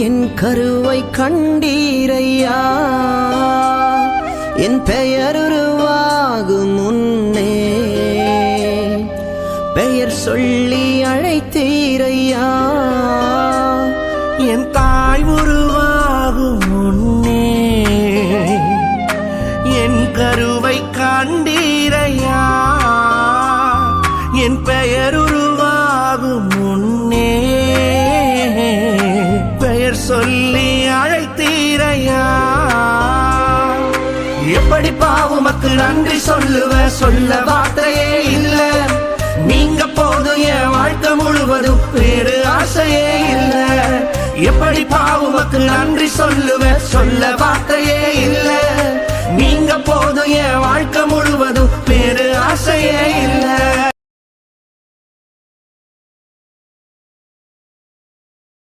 என் கருவை கண்டீரையா, என் பெயர் உருவாகும் முன்னே பெயர் சொல்லி அழைத்தீரையா, என் தாய் உருவாகும் முன்னே என் கருவை கண்டீரையா, என் பெயர் உருவாகும் முன்னே பெயர் சொல்லி அழைத்தீரையா. எப்படி பாவுமக்கு நன்றி சொல்லுவ, சொல்ல வார்த்தையே இல்ல. நீங்க போதும் என் வாழ்க்கை முழுவதும் வேறு ஆசையே இல்ல. எப்படி பாவுமக்கு நன்றி சொல்லுவ, சொல்ல வார்த்தையே இல்ல. நீங்க போதும் என் வாழ்க்கை முழுவதும் வேறு ஆசையே இல்ல.